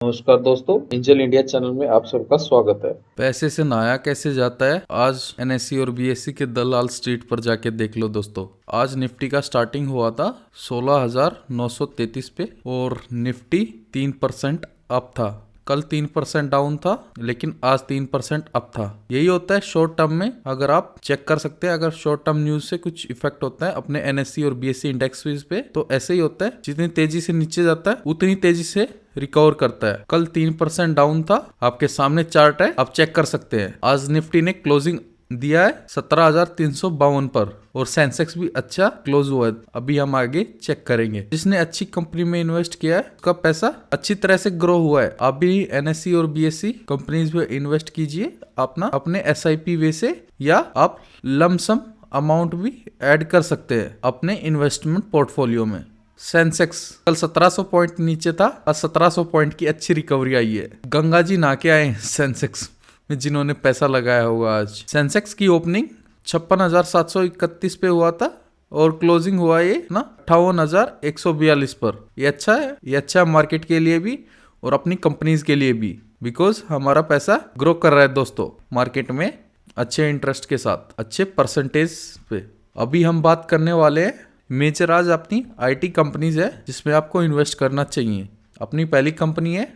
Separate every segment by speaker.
Speaker 1: नमस्कार दोस्तों, angel India channel में आप सबका स्वागत है।
Speaker 2: पैसे से नहाया कैसे जाता है, आज एनएससी और बीएससी के दलाल स्ट्रीट पर जाके देख लो दोस्तों। आज निफ्टी का स्टार्टिंग हुआ था 16,933 पे और निफ्टी 3% अप था। कल 3% डाउन था, लेकिन आज 3% अप था। यही होता है शॉर्ट टर्म में। अगर आप चेक कर सकते हैं, अगर शॉर्ट टर्म न्यूज से कुछ इफेक्ट होता है अपने एनएससी और बीएससी इंडेक्स पे, तो ऐसे ही होता है। जितनी तेजी से नीचे जाता है उतनी तेजी से रिकवर करता है। कल 3% डाउन था, आपके सामने चार्ट है, आप चेक कर सकते हैं। आज निफ्टी ने क्लोजिंग दिया है 17,352 पर और सेंसेक्स भी अच्छा क्लोज हुआ है। अभी हम आगे चेक करेंगे। जिसने अच्छी कंपनी में इन्वेस्ट किया है उसका पैसा अच्छी तरह से ग्रो हुआ है। आप भी एनएससी और बीएससी कंपनीज में इन्वेस्ट कीजिए अपने एसआईपी वे से, या आप लमसम अमाउंट भी ऐड कर सकते हैं अपने इन्वेस्टमेंट पोर्टफोलियो में। सेंसेक्स कल 1700 पॉइंट नीचे था, आज 1700 पॉइंट की अच्छी रिकवरी आई है। गंगा जी नहा के आए सेंसेक्स में जिन्होंने पैसा लगाया होगा। आज सेंसेक्स की ओपनिंग 56,731 पे हुआ था और क्लोजिंग हुआ ये ना 58,142 पर। ये अच्छा है, ये अच्छा है मार्केट के लिए भी और अपनी कंपनीज के लिए भी, बिकॉज हमारा पैसा ग्रो कर रहा है दोस्तों मार्केट में अच्छे इंटरेस्ट के साथ, अच्छे परसेंटेज पे। अभी हम बात करने वाले हैं मेजर आज अपनी आईटी कंपनीज है जिसमें आपको इन्वेस्ट करना चाहिए। अपनी पहली कंपनी है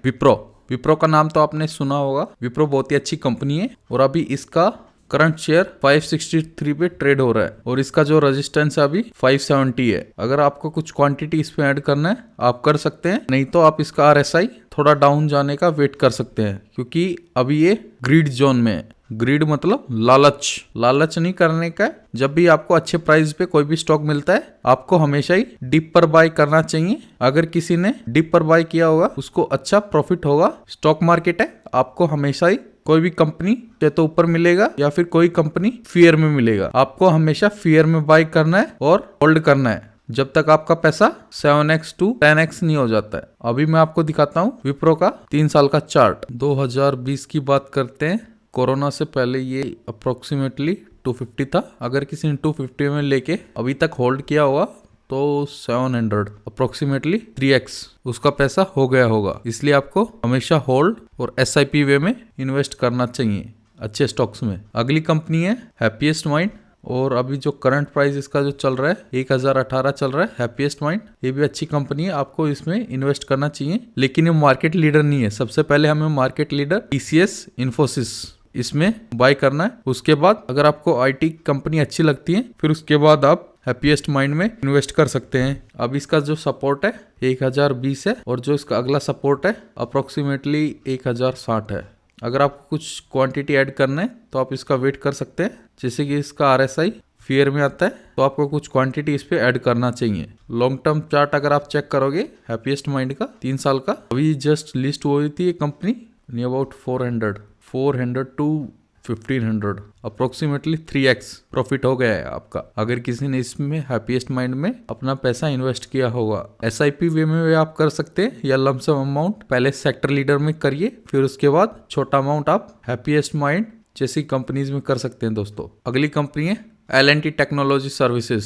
Speaker 2: विप्रो का नाम तो आपने सुना होगा। विप्रो बहुत ही अच्छी कंपनी है और अभी इसका करंट शेयर 563 पे ट्रेड हो रहा है और इसका जो रेजिस्टेंस है अभी 570 है। अगर आपको कुछ क्वांटिटी इसमें ऐड करना है आप कर सकते हैं, नहीं तो आप इसका आरएसआई थोड़ा डाउन जाने का वेट कर सकते हैं, क्योंकि अभी ये ग्रीड जोन में है। ग्रीड मतलब लालच नहीं करने का। जब भी आपको अच्छे प्राइस पे कोई भी स्टॉक मिलता है आपको हमेशा ही डिप पर बाय करना चाहिए। अगर किसी ने डिप पर बाय किया होगा उसको अच्छा प्रॉफिट होगा। स्टॉक मार्केट है, आपको हमेशा ही कोई भी कंपनी या तो ऊपर मिलेगा या फिर कोई कंपनी फियर में मिलेगा। आपको हमेशा फियर में बाय करना है और होल्ड करना है जब तक आपका पैसा 7x to 10x नहीं हो जाता है। अभी मैं आपको दिखाता हूँ विप्रो का 3 साल का चार्ट। 2020 की बात करते हैं, कोरोना से पहले ये अप्रोक्सीमेटली 250 था। अगर किसी ने 250 में लेके अभी तक होल्ड किया होगा तो 700 अप्रोक्सीमेटली 3x उसका पैसा हो गया होगा। इसलिए आपको हमेशा होल्ड और एसआईपी वे में इन्वेस्ट करना चाहिए अच्छे स्टॉक्स में। अगली कंपनी है हैप्पीएस्ट माइंड और अभी जो करंट प्राइस इसका जो चल रहा है 1018 चल रहा है हैप्पीएस्ट माइंड। ये भी अच्छी कंपनी है, आपको इसमें इन्वेस्ट करना चाहिए, लेकिन ये मार्केट लीडर नहीं है। सबसे पहले हमें मार्केट लीडर टीसीएस इन्फोसिस इसमें बाय करना है। उसके बाद अगर आपको आईटी कंपनी अच्छी लगती है फिर उसके बाद आप हैप्पीएस्ट माइंड में इन्वेस्ट कर सकते हैं। अब इसका जो सपोर्ट है 1020 है और जो इसका अगला सपोर्ट है अप्रोक्सीमेटली 1060 है। अगर आपको कुछ क्वांटिटी ऐड करना है तो आप इसका वेट कर सकते हैं। जैसे कि इसका आरएसआई फियर में आता है तो आपको कुछ क्वांटिटी इस पे ऐड करना चाहिए। लॉन्ग टर्म चार्ट अगर आप चेक करोगे हैप्पीएस्ट माइंड का 3 साल का, अभी जस्ट लिस्ट हुई थी ये company near about 400 to 1500 approximately 3x profit हो गया है आपका, अगर किसी ने इसमें हैप्पीएस्ट माइंड में अपना पैसा इन्वेस्ट किया होगा। एसआईपी वे में आप कर सकते हैं या लमसम अमाउंट पहले सेक्टर लीडर में करिए, फिर उसके बाद छोटा अमाउंट आप हैप्पीएस्ट माइंड जैसी कंपनीज में कर सकते हैं दोस्तों। अगली कंपनी है एल&टी टेक्नोलॉजी सर्विसेज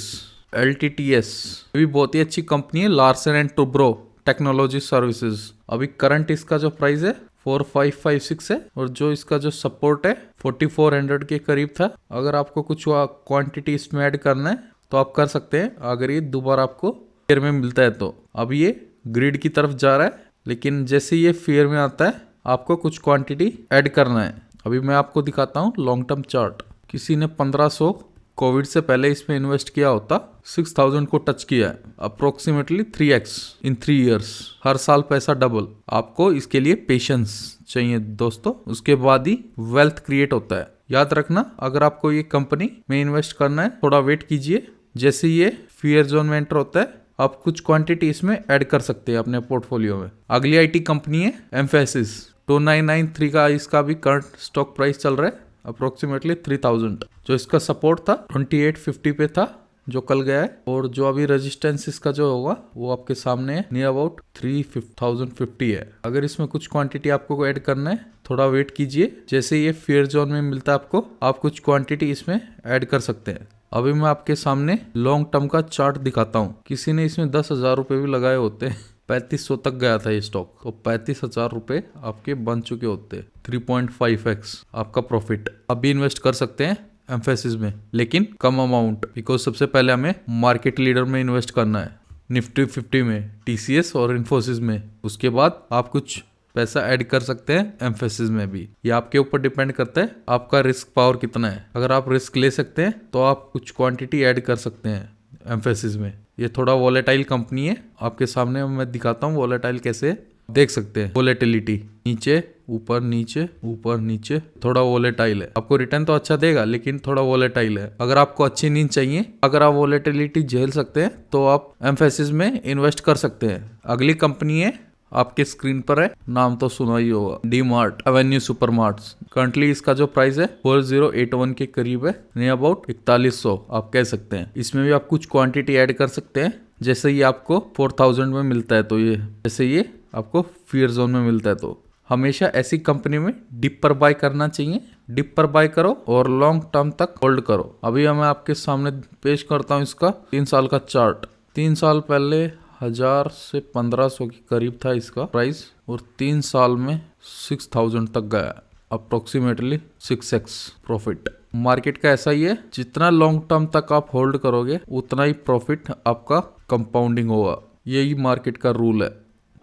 Speaker 2: LTTS। भी बहुत ही अच्छी कंपनी है, Larsen and Toubro technology services. अभी करंट इसका जो प्राइस है 4556 है और जो इसका जो सपोर्ट है 4400 के करीब था। अगर आपको कुछ क्वांटिटी इसमें ऐड करना है तो आप कर सकते हैं, अगर ये दोबारा आपको फेयर में मिलता है तो। अभी ये ग्रिड की तरफ जा रहा है, लेकिन जैसे ये फेयर में आता है आपको कुछ क्वांटिटी ऐड करना है। अभी मैं आपको दिखाता हूँ लॉन्ग टर्म चार्ट। किसी ने 1500 कोविड से पहले इसमें इन्वेस्ट किया होता 6000 को टच किया है, अप्रोक्सीमेटली 3x इन 3 इयर्स। हर साल पैसा डबल। आपको इसके लिए पेशेंस चाहिए दोस्तों, उसके बाद ही वेल्थ क्रिएट होता है। याद रखना, अगर आपको ये कंपनी में इन्वेस्ट करना है थोड़ा वेट कीजिए। जैसे ये फियर जोन में एंटर होता है आप कुछ क्वांटिटी इसमें ऐड कर सकते हैं अपने पोर्टफोलियो में। अगली आईटी कंपनी है एम्फेसिस। 2993 का इसका भी करंट स्टॉक प्राइस चल रहा है अप्रोक्सीमेटली 3000। जो इसका सपोर्ट था 2850 पे था जो कल गया है, और जो अभी रेजिस्टेंस इसका जो होगा वो आपके सामने है नियर अबाउट 3050 है। अगर इसमें कुछ क्वांटिटी आपको ऐड करना है थोड़ा वेट कीजिए। जैसे ये फेयर जोन में मिलता है आपको, आप कुछ क्वांटिटी इसमें ऐड कर सकते हैं। अभी मैं आपके सामने लॉन्ग टर्म का चार्ट दिखाता हूँ। किसी ने इसमें 10,000 रुपए भी लगाए होते हैं 3500 तक गया था ये स्टॉक, तो 35,000 रुपए आपके बन चुके होते, 3.5x आपका प्रॉफिट। अभी इन्वेस्ट कर सकते हैं एम्फेसिस में, लेकिन कम अमाउंट, बिकॉज सबसे पहले हमें मार्केट लीडर में इन्वेस्ट करना है, निफ्टी 50 में, टीसीएस और इन्फोसिस में। उसके बाद आप कुछ पैसा ऐड कर सकते हैं एम्फेसिस में भी। ये आपके ऊपर डिपेंड करता है आपका रिस्क पावर कितना है। अगर आप रिस्क ले सकते हैं तो आप कुछ क्वांटिटी ऐड कर सकते हैं एम्फेसिस में। ये थोड़ा वॉलेटाइल कंपनी है, आपके सामने मैं दिखाता हूँ वॉलेटाइल कैसे है। देख सकते हैं वॉलेटिलिटी, नीचे ऊपर नीचे ऊपर नीचे, थोड़ा वॉलेटाइल है। आपको रिटर्न तो अच्छा देगा लेकिन थोड़ा वॉलेटाइल है। अगर आपको अच्छी नींद चाहिए, अगर आप वॉलेटिलिटी झेल सकते हैं तो आप एम्फेसिस में इन्वेस्ट कर सकते हैं। अगली कंपनी है आपके स्क्रीन पर है, नाम तो सुना ही होगा, D mart Avenue super marts. Currently इसका जो प्राइस है 4081 के करीब है, नियर अबाउट 4100 आप कह सकते हैं। इसमें भी आप कुछ क्वांटिटी ऐड कर सकते हैं। जैसे ये आपको 4000 में मिलता है तो ये, जैसे ये आपको फियर जोन में मिलता है, तो हमेशा ऐसी कंपनी में डिप पर बाय करना चाहिए। डिप पर बाय करो और लॉन्ग टर्म तक होल्ड करो। अभी मैं आपके सामने पेश करता हूँ इसका 3 साल का चार्ट। 3 साल पहले 1000 से 1500 के करीब था इसका प्राइस, और 3 साल में 6000 तक गया, अप्रोक्सीमेटली 6x प्रॉफिट। मार्केट का ऐसा ही है, जितना लॉन्ग टर्म तक आप होल्ड करोगे उतना ही प्रॉफिट आपका कंपाउंडिंग होगा। यही मार्केट का रूल है,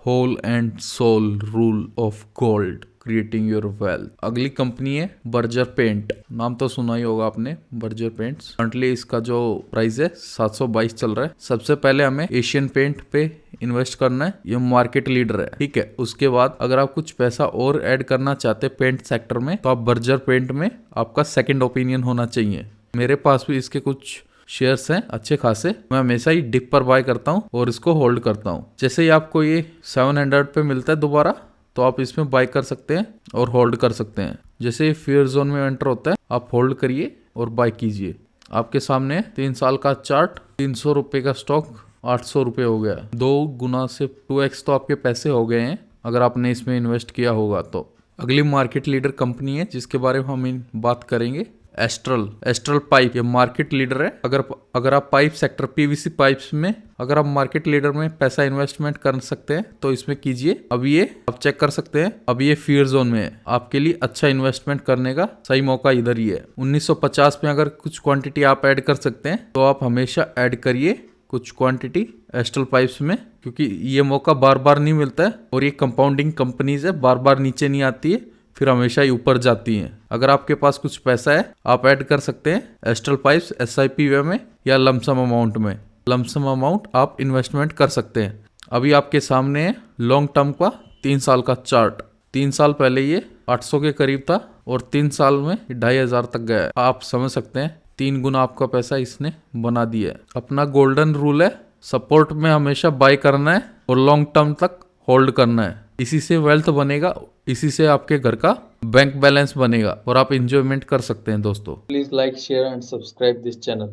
Speaker 2: whole and soul rule of gold, creating your wealth. अगली कंपनी है बर्जर पेंट, नाम तो सुना ही होगा आपने, बर्जर पेंट्स। करंटली इसका जो प्राइस है 722 चल रहा है। सबसे पहले हमें एशियन पेंट पे इन्वेस्ट करना है, ये मार्केट लीडर है, ठीक है। उसके बाद अगर आप कुछ पैसा और ऐड करना चाहते हैं पेंट सेक्टर में, तो आप बर्जर पेंट में आपका सेकंड ओपिनियन होना चाहिए। मेरे पास भी इसके कुछ शेयर्स हैं अच्छे खासे, मैं हमेशा ही डिप पर बाय करता हूँ और इसको होल्ड करता हूँ। जैसे ही आपको ये 700 पे मिलता है दोबारा, तो आप इसमें बाय कर सकते हैं और होल्ड कर सकते हैं। जैसे फेयर जोन में एंटर होता है, आप होल्ड करिए और बाय कीजिए। आपके सामने 3 साल का चार्ट, 300 रुपये का स्टॉक 800 रुपये हो गया, 2 गुना से 2x तो आपके पैसे हो गए हैं अगर आपने इसमें इन्वेस्ट किया होगा तो। अगली मार्केट लीडर कंपनी है जिसके बारे में हम बात करेंगे, एस्ट्रल पाइप। ये मार्केट लीडर है। अगर आप पाइप सेक्टर, पीवीसी पाइप्स में अगर आप मार्केट लीडर में पैसा इन्वेस्टमेंट कर सकते हैं तो इसमें कीजिए। अब ये आप चेक कर सकते हैं, अब ये फियर जोन में है। आपके लिए अच्छा इन्वेस्टमेंट करने का सही मौका इधर ही है। 1950 में अगर कुछ क्वांटिटी आप ऐड कर सकते हैं तो आप हमेशा ऐड करिए कुछ क्वांटिटी एस्ट्रल पाइप्स में, क्योंकि ये मौका बार बार नहीं मिलता है और ये कंपाउंडिंग कंपनीज है, बार बार नीचे नहीं आती है, फिर हमेशा ही ऊपर जाती हैं। अगर आपके पास कुछ पैसा है आप ऐड कर सकते हैं एस्ट्रल पाइप्स SIP वे में या लमसम अमाउंट में। लमसम अमाउंट आप इन्वेस्टमेंट कर सकते हैं। अभी आपके सामने है लॉन्ग टर्म का 3 साल का चार्ट। 3 साल पहले ये 800 के करीब था और 3 साल में 2500 तक गया है। आप समझ सकते हैं 3 गुना आपका पैसा इसने बना दिया है। अपना गोल्डन रूल है, सपोर्ट में हमेशा बाय करना है और लॉन्ग टर्म तक होल्ड करना है। इसी से वेल्थ बनेगा, इसी से आपके घर का बैंक बैलेंस बनेगा और आप इंजॉयमेंट कर सकते हैं दोस्तों।
Speaker 1: Please like, share and subscribe this channel.